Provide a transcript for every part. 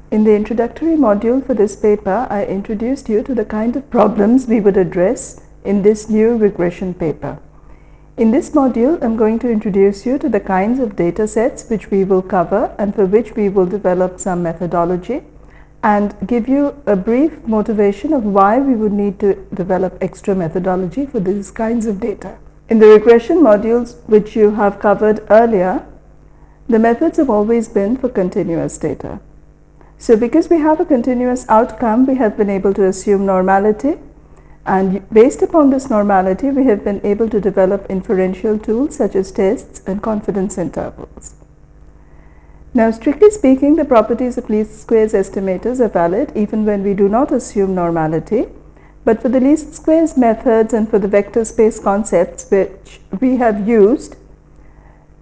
In the introductory module for this paper, I introduced you to the kind of problems we would address in this new regression paper. In this module, I'm going to introduce you to the kinds of data sets which we will cover and for which we will develop some methodology and give you a brief motivation of why we would need to develop extra methodology for these kinds of data. In the regression modules which you have covered earlier, the methods have always been for continuous data. So because we have a continuous outcome, we have been able to assume normality, and based upon this normality, we have been able to develop inferential tools such as tests and confidence intervals. Now, strictly speaking, the properties of least squares estimators are valid even when we do not assume normality, but for the least squares methods and for the vector space concepts which we have used,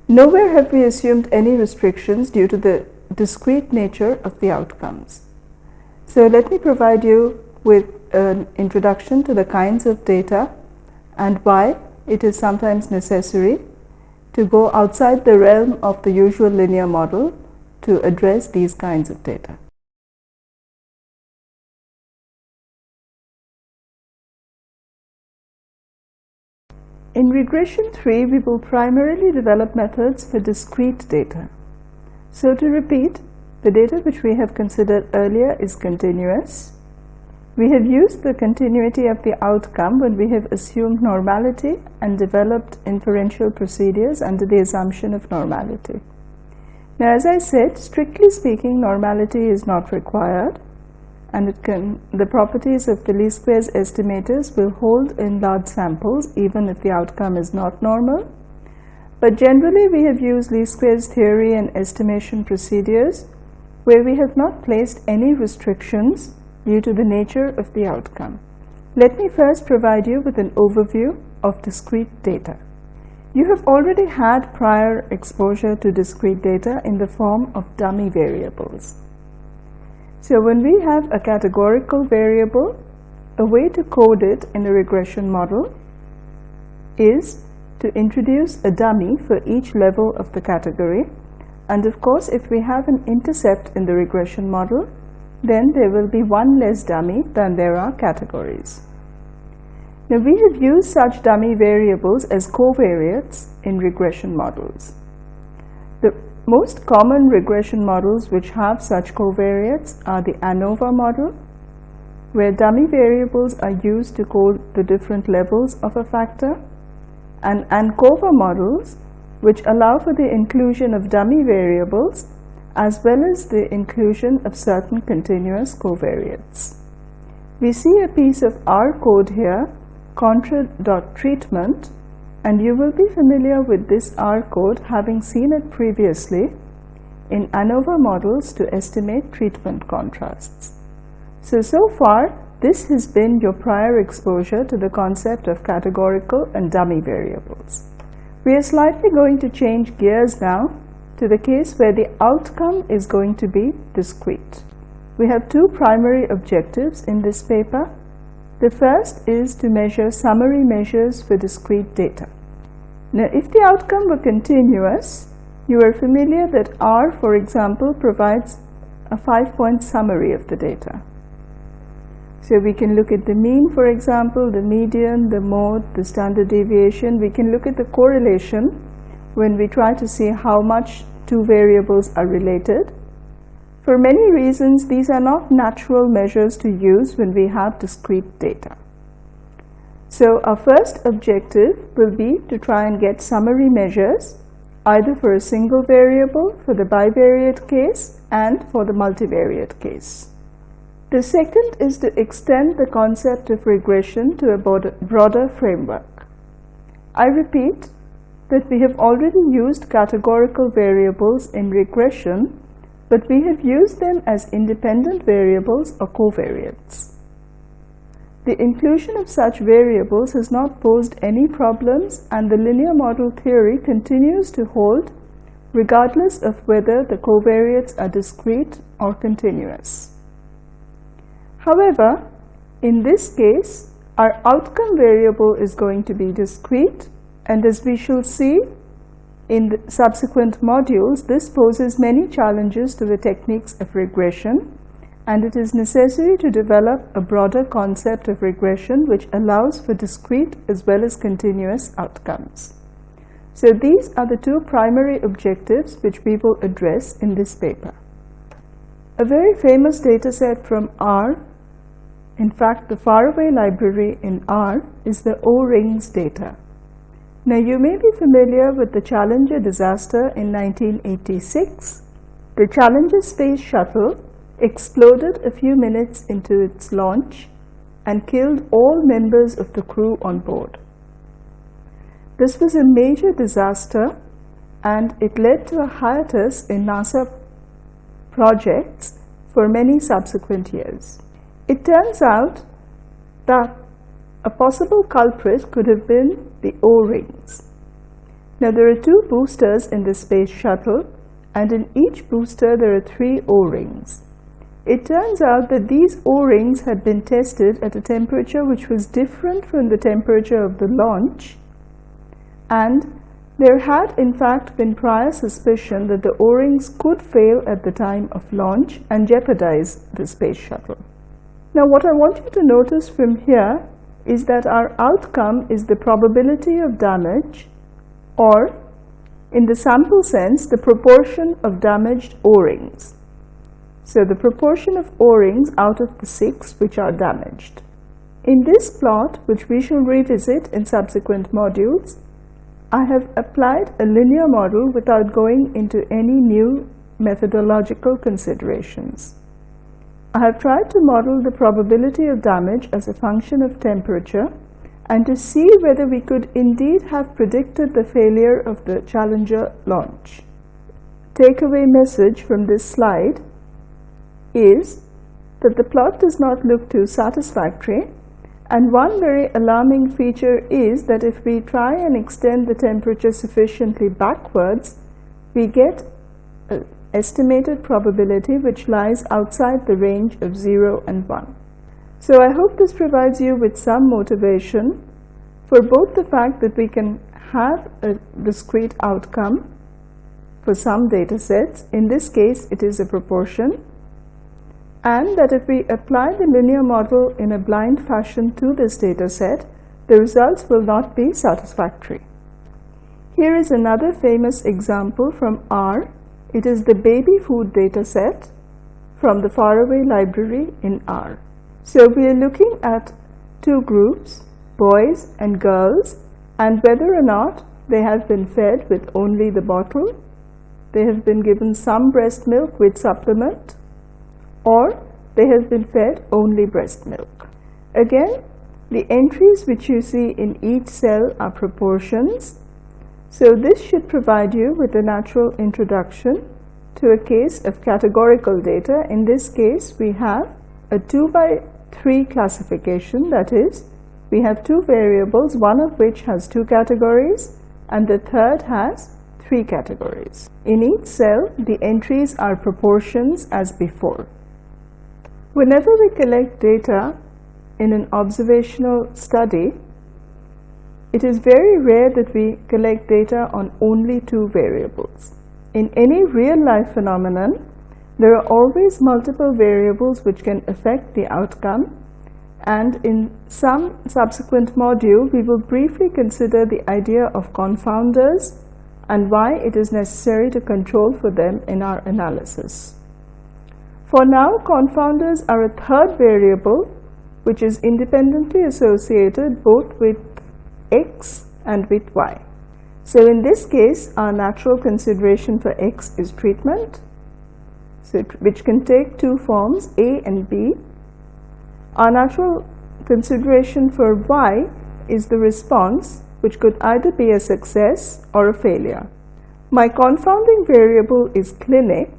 nowhere have we assumed any restrictions due to the discrete nature of the outcomes. So let me provide you with an introduction to the kinds of data and why it is sometimes necessary to go outside the realm of the usual linear model to address these kinds of data. In regression 3, we will primarily develop methods for discrete data. So to repeat, the data which we have considered earlier is continuous. We have used the continuity of the outcome when we have assumed normality and developed inferential procedures under the assumption of normality. Now, as I said, strictly speaking, normality is not required, and the properties of the least squares estimators will hold in large samples even if the outcome is not normal. But generally, we have used least squares theory and estimation procedures where we have not placed any restrictions due to the nature of the outcome. Let me first provide you with an overview of discrete data. You have already had prior exposure to discrete data in the form of dummy variables. So when we have a categorical variable, a way to code it in a regression model is to introduce a dummy for each level of the category, and of course if we have an intercept in the regression model, then there will be one less dummy than there are categories. Now we have used such dummy variables as covariates in regression models. The most common regression models which have such covariates are the ANOVA model, where dummy variables are used to code the different levels of a factor, and ANCOVA models, which allow for the inclusion of dummy variables as well as the inclusion of certain continuous covariates. We see a piece of R code here, contra.treatment, and you will be familiar with this R code having seen it previously in ANOVA models to estimate treatment contrasts. So far, this has been your prior exposure to the concept of categorical and dummy variables. We are slightly going to change gears now to the case where the outcome is going to be discrete. We have two primary objectives in this paper. The first is to measure summary measures for discrete data. Now, if the outcome were continuous, you are familiar that R, for example, provides a 5-point summary of the data. So we can look at the mean, for example, the median, the mode, the standard deviation. We can look at the correlation when we try to see how much two variables are related. For many reasons, these are not natural measures to use when we have discrete data. So our first objective will be to try and get summary measures either for a single variable, for the bivariate case, and for the multivariate case. The second is to extend the concept of regression to a broader framework. I repeat that we have already used categorical variables in regression, but we have used them as independent variables or covariates. The inclusion of such variables has not posed any problems, and the linear model theory continues to hold regardless of whether the covariates are discrete or continuous. However, in this case, our outcome variable is going to be discrete, and as we shall see, In the subsequent modules, this poses many challenges to the techniques of regression, and it is necessary to develop a broader concept of regression which allows for discrete as well as continuous outcomes. So these are the two primary objectives which we will address in this paper. A very famous dataset from R, in fact the faraway library in R, is the O-rings data. Now you may be familiar with the Challenger disaster in 1986. The Challenger space shuttle exploded a few minutes into its launch and killed all members of the crew on board. This was a major disaster, and it led to a hiatus in NASA projects for many subsequent years. It turns out that a possible culprit could have been the O-rings. Now there are two boosters in the space shuttle, and in each booster there are 3 O-rings. It turns out that these O-rings had been tested at a temperature which was different from the temperature of the launch, and there had in fact been prior suspicion that the O-rings could fail at the time of launch and jeopardize the space shuttle. Now what I want you to notice from here is that our outcome is the probability of damage, or in the sample sense, the proportion of damaged O-rings. So the proportion of O-rings out of the 6 which are damaged. In this plot, which we shall revisit in subsequent modules, I have applied a linear model without going into any new methodological considerations. I have tried to model the probability of damage as a function of temperature and to see whether we could indeed have predicted the failure of the Challenger launch. Takeaway message from this slide is that the plot does not look too satisfactory, and one very alarming feature is that if we try and extend the temperature sufficiently backwards, we get an estimated probability which lies outside the range of 0 and 1. So I hope this provides you with some motivation for both the fact that we can have a discrete outcome for some data sets, in this case it is a proportion, and that if we apply the linear model in a blind fashion to this data set, the results will not be satisfactory. Here is another famous example from R. It is the baby food data set from the faraway library in R. So we are looking at 2 groups, boys and girls, and whether or not they have been fed with only the bottle, they have been given some breast milk with supplement, or they have been fed only breast milk. Again, the entries which you see in each cell are proportions. So this should provide you with a natural introduction to a case of categorical data. In this case, we have a 2 by 3 classification, that is, we have 2 variables, one of which has 2 categories and the third has 3 categories. In each cell, the entries are proportions as before. Whenever we collect data in an observational study, it is very rare that we collect data on only 2 variables. In any real-life phenomenon, there are always multiple variables which can affect the outcome, and in some subsequent module, we will briefly consider the idea of confounders and why it is necessary to control for them in our analysis. For now, confounders are a third variable which is independently associated both with x and with y. So in this case, our natural consideration for x is treatment, which can take 2 forms, A and B. Our natural consideration for y is the response, which could either be a success or a failure. My confounding variable is clinic.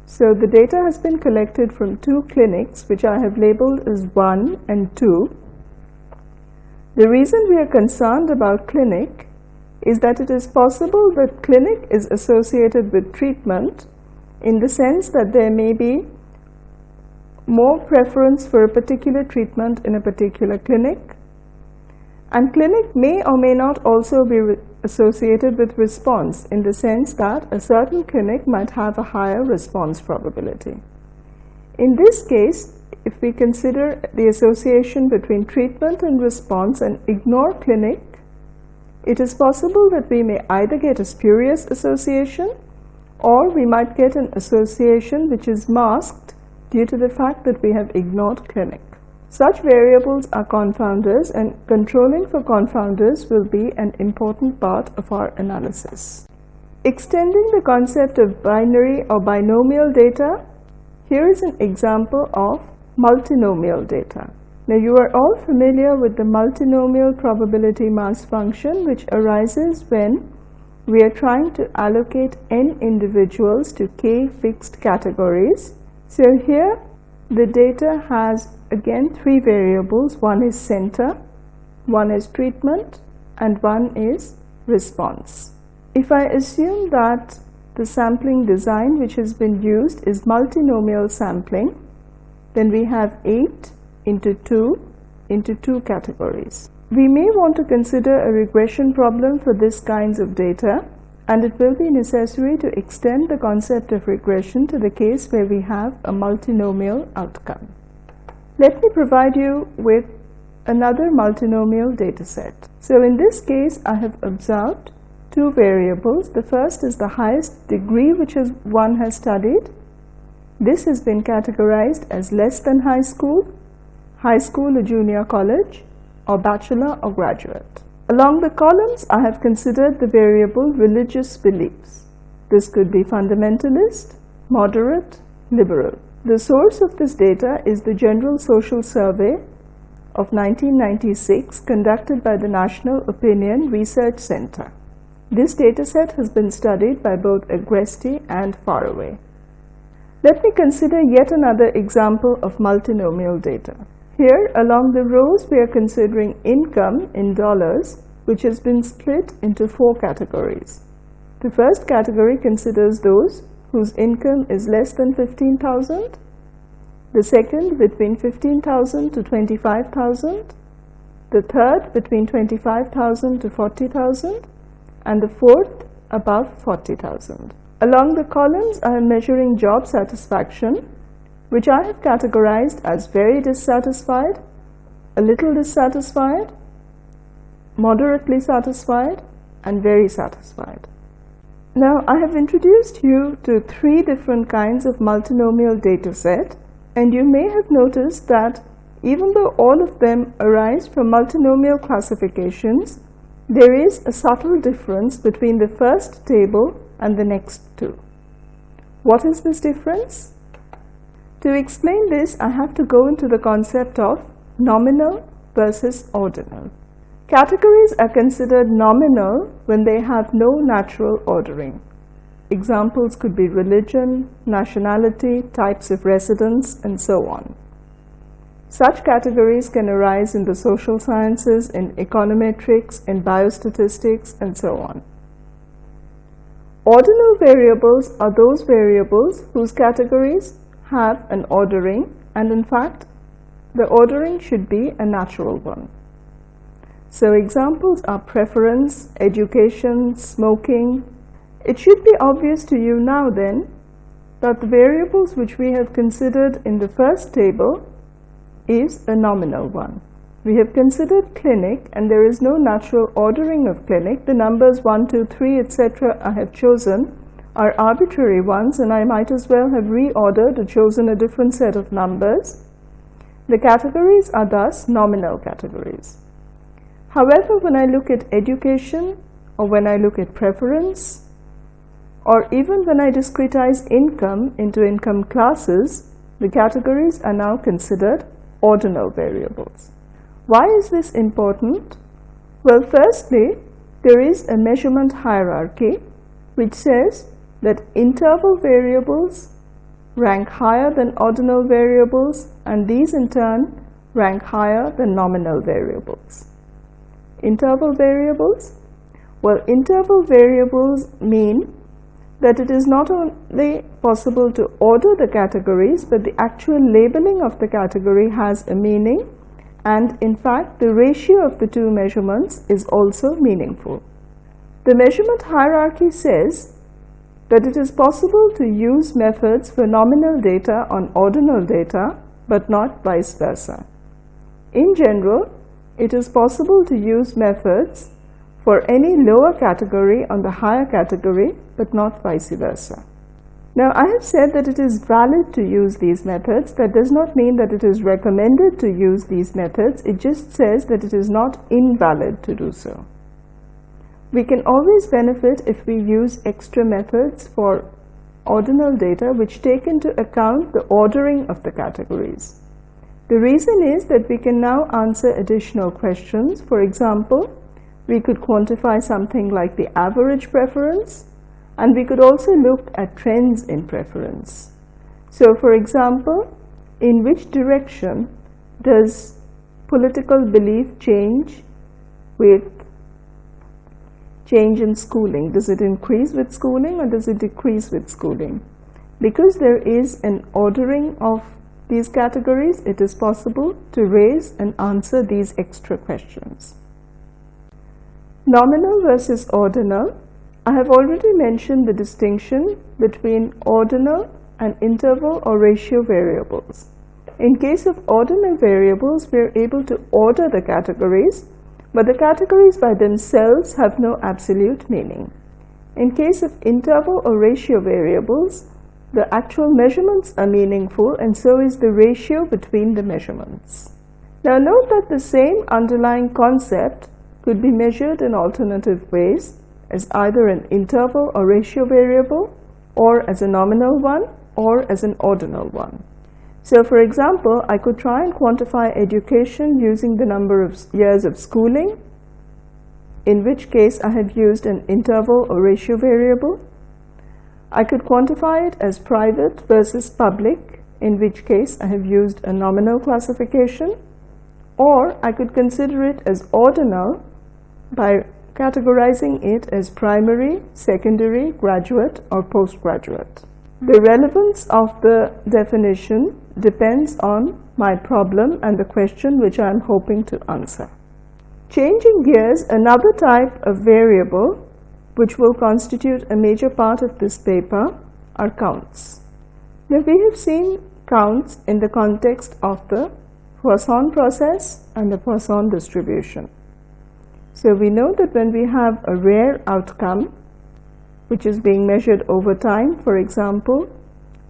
So the data has been collected from 2 clinics, which I have labeled as 1 and 2. The reason we are concerned about clinic is that it is possible that clinic is associated with treatment, in the sense that there may be more preference for a particular treatment in a particular clinic, And clinic may or may not also be associated with response, in the sense that a certain clinic might have a higher response probability. In this case, if we consider the association between treatment and response and ignore clinic, it is possible that we may either get a spurious association, or we might get an association which is masked due to the fact that we have ignored clinic. Such variables are confounders, and controlling for confounders will be an important part of our analysis. Extending the concept of binary or binomial data, here is an example of multinomial data. Now, you are all familiar with the multinomial probability mass function, which arises when we are trying to allocate n individuals to k fixed categories. So here the data has again three variables. One is center, one is treatment, and one is response. If I assume that the sampling design which has been used is multinomial sampling, then we have 8 into 2 categories. We may want to consider a regression problem for this kinds of data, and it will be necessary to extend the concept of regression to the case where we have a multinomial outcome. Let me provide you with another multinomial data set. So in this case, I have observed two variables. The first is the highest degree which one has studied. This has been categorized as less than high school or junior college, or bachelor or graduate. Along the columns, I have considered the variable religious beliefs. This could be fundamentalist, moderate, liberal. The source of this data is the General Social Survey of 1996 conducted by the National Opinion Research Center. This dataset has been studied by both Agresti and Faraway. Let me consider yet another example of multinomial data. Here, along the rows, we are considering income in dollars, which has been split into 4 categories. The first category considers those whose income is less than 15,000, the second between 15,000 to 25,000, the third between 25,000 to 40,000, and the fourth above 40,000. Along the columns, I am measuring job satisfaction, which I have categorized as very dissatisfied, a little dissatisfied, moderately satisfied, and very satisfied. Now, I have introduced you to 3 different kinds of multinomial data set, and you may have noticed that even though all of them arise from multinomial classifications, there is a subtle difference between the first table and the next 2. What is this difference? To explain this, I have to go into the concept of nominal versus ordinal. Categories are considered nominal when they have no natural ordering. Examples could be religion, nationality, types of residence, and so on. Such categories can arise in the social sciences, in econometrics, in biostatistics, and so on. Ordinal variables are those variables whose categories have an ordering, and in fact, the ordering should be a natural one. So examples are preference, education, smoking. It should be obvious to you now then that the variables which we have considered in the first table is a nominal one. We have considered clinic, and there is no natural ordering of clinic. The numbers 1, 2, 3, etc. I have chosen are arbitrary ones, and I might as well have reordered or chosen a different set of numbers. The categories are thus nominal categories. However, when I look at education, or when I look at preference, or even when I discretize income into income classes, the categories are now considered ordinal variables. Why is this important? Well, firstly, there is a measurement hierarchy which says that interval variables rank higher than ordinal variables, and these in turn rank higher than nominal variables. Interval variables? Well, interval variables mean that it is not only possible to order the categories, but the actual labeling of the category has a meaning, and in fact the ratio of the two measurements is also meaningful. The measurement hierarchy says that it is possible to use methods for nominal data on ordinal data, but not vice versa. In general, it is possible to use methods for any lower category on the higher category, but not vice versa. Now, I have said that it is valid to use these methods. That does not mean that it is recommended to use these methods. It just says that it is not invalid to do so. We can always benefit if we use extra methods for ordinal data which take into account the ordering of the categories. The reason is that we can now answer additional questions. For example, we could quantify something like the average preference, and we could also look at trends in preference. So, for example, in which direction does political belief change with change in schooling? Does it increase with schooling or does it decrease with schooling? Because there is an ordering of these categories, it is possible to raise and answer these extra questions. Nominal versus ordinal. I have already mentioned the distinction between ordinal and interval or ratio variables. In case of ordinal variables, we are able to order the categories, but the categories by themselves have no absolute meaning. In case of interval or ratio variables, the actual measurements are meaningful, and so is the ratio between the measurements. Now note that the same underlying concept could be measured in alternative ways, as either an interval or ratio variable, or as a nominal one, or as an ordinal one. So for example, I could try and quantify education using the number of years of schooling, in which case I have used an interval or ratio variable. I could quantify it as private versus public, in which case I have used a nominal classification, or I could consider it as ordinal by categorizing it as primary, secondary, graduate, or postgraduate. The relevance of the definition depends on my problem and the question which I am hoping to answer. Changing gears, another type of variable which will constitute a major part of this paper are counts. Now we have seen counts in the context of the Poisson process and the Poisson distribution. So we know that when we have a rare outcome which is being measured over time, for example,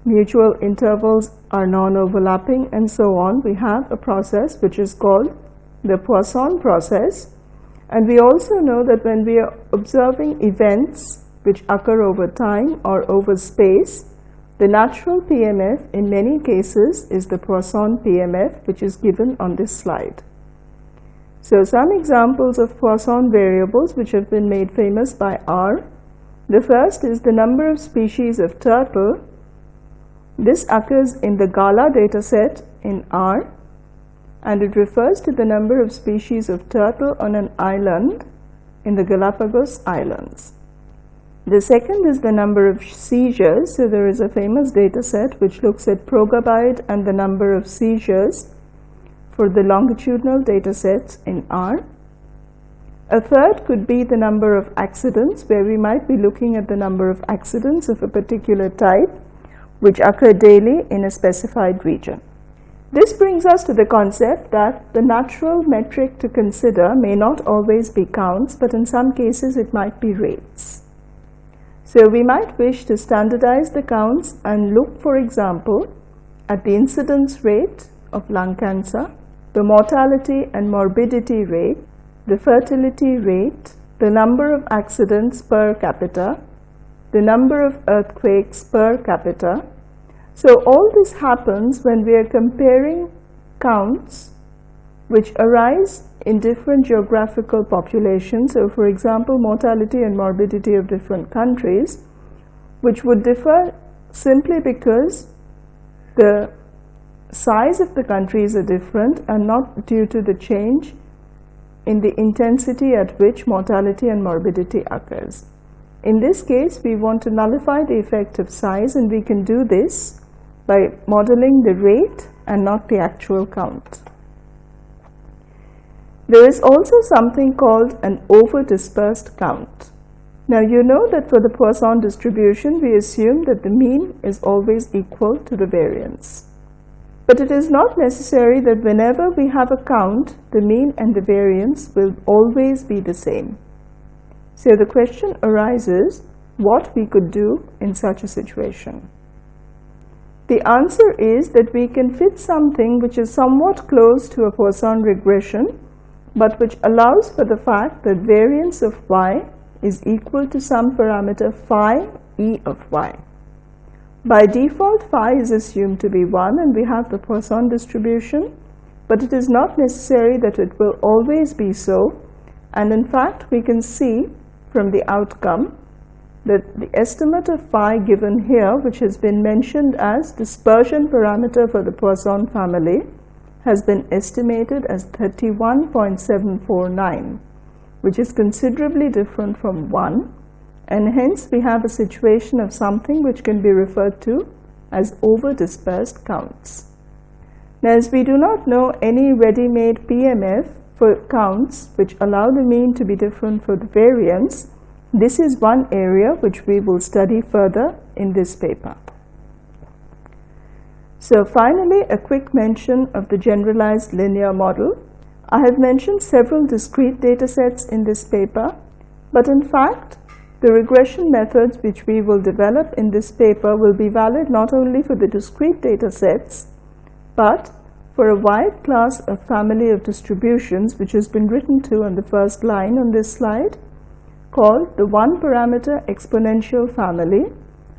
mutual intervals are non-overlapping and so on, we have a process which is called the Poisson process. And we also know that when we are observing events which occur over time or over space, the natural PMF in many cases is the Poisson PMF, which is given on this slide. So some examples of Poisson variables which have been made famous by R. The first is the number of species of turtle. This occurs in the Gala dataset in R, and it refers to the number of species of turtle on an island in the Galapagos Islands. The second is the number of seizures. So there is a famous dataset which looks at progabide and the number of seizures for the longitudinal datasets in R. A third could be the number of accidents, where we might be looking at the number of accidents of a particular type which occur daily in a specified region. This brings us to the concept that the natural metric to consider may not always be counts, but in some cases it might be rates. So we might wish to standardize the counts and look, for example, at the incidence rate of lung cancer, the mortality and morbidity rate, the fertility rate, the number of accidents per capita, the number of earthquakes per capita. So all this happens when we are comparing counts which arise in different geographical populations. So for example, mortality and morbidity of different countries, which would differ simply because the size of the countries are different and not due to the change in the intensity at which mortality and morbidity occurs. In this case, we want to nullify the effect of size, and we can do this by modeling the rate and not the actual count. There is also something called an overdispersed count. Now you know that for the Poisson distribution we assume that the mean is always equal to the variance. But it is not necessary that whenever we have a count, the mean and the variance will always be the same. So the question arises, what we could do in such a situation? The answer is that we can fit something which is somewhat close to a Poisson regression, but which allows for the fact that variance of y is equal to some parameter phi e of y. By default, phi is assumed to be 1 and we have the Poisson distribution, but it is not necessary that it will always be so, and in fact we can see from the outcome that the estimate of phi given here, which has been mentioned as dispersion parameter for the Poisson family, has been estimated as 31.749, which is considerably different from 1, and hence we have a situation of something which can be referred to as overdispersed counts. Now, as we do not know any ready-made PMF for counts which allow the mean to be different for the variance, this is one area which we will study further in this paper. So finally, a quick mention of the generalized linear model. I have mentioned several discrete data sets in this paper, but in fact, the regression methods which we will develop in this paper will be valid not only for the discrete data sets, but for a wide class of family of distributions which has been written to on the first line on this slide, called the one-parameter exponential family,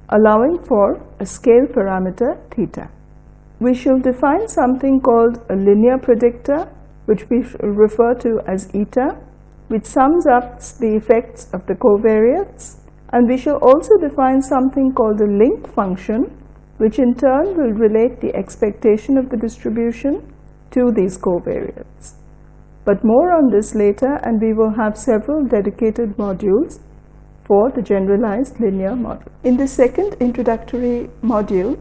allowing for a scale parameter theta. We shall define something called a linear predictor, which we shall refer to as eta, which sums up the effects of the covariates, and we shall also define something called a link function, which in turn will relate the expectation of the distribution to these covariates. But more on this later, and we will have several dedicated modules for the generalized linear model. In the second introductory module,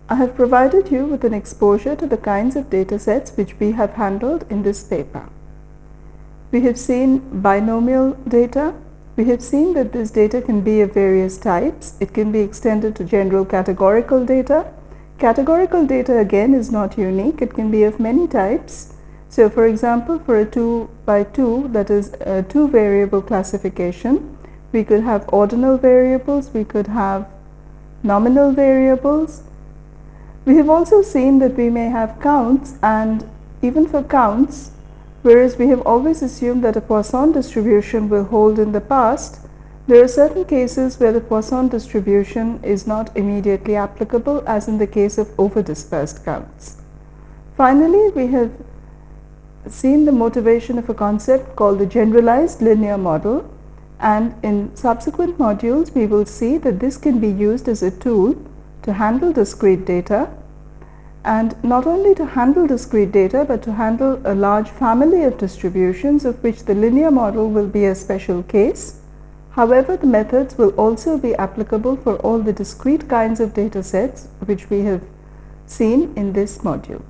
I have provided you with an exposure to the kinds of data sets which we have handled in this paper. We have seen binomial data. We have seen that this data can be of various types. It can be extended to general categorical data. Categorical data again is not unique. It can be of many types. So for example, for a 2 by 2, that is a 2 variable classification, we could have ordinal variables, we could have nominal variables. We have also seen that we may have counts, and even for counts, whereas we have always assumed that a Poisson distribution will hold in the past, there are certain cases where the Poisson distribution is not immediately applicable, as in the case of overdispersed counts. Finally, we have seen the motivation of a concept called the generalized linear model, and in subsequent modules we will see that this can be used as a tool to handle discrete data, and not only to handle discrete data but to handle a large family of distributions, of which the linear model will be a special case. However, the methods will also be applicable for all the discrete kinds of data sets which we have seen in this module.